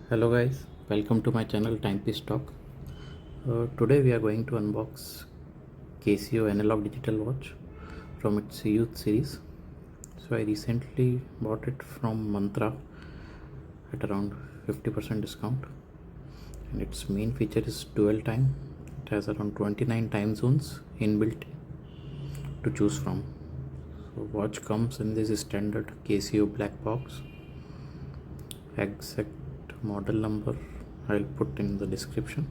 Hello guys, welcome to my channel Timepiece Talk. Today we are going to unbox Casio analog digital watch from its youth series. So I recently bought it from Mantra at around 50% discount, and its main feature is dual time. It has around 29 time zones inbuilt to choose from. So watch comes in this standard Casio black box. Exact model number I'll put in the description.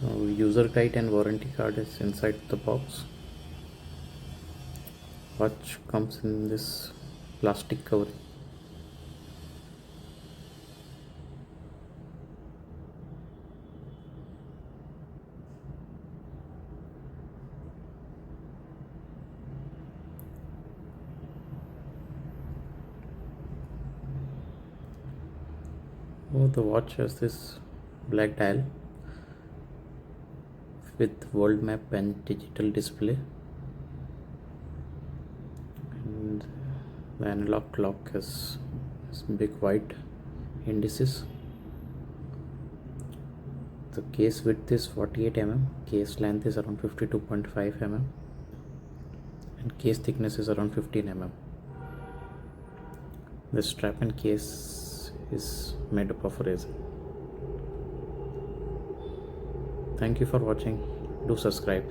So user guide and warranty card is inside the box. Watch comes in this plastic covering. The watch has this black dial with world map and digital display, and the analog clock has big white indices. The case width is 48 mm, case length is around 52.5 mm, and case thickness is around 15 mm. The strap and case is made up of resin. Thank you for watching. Do subscribe.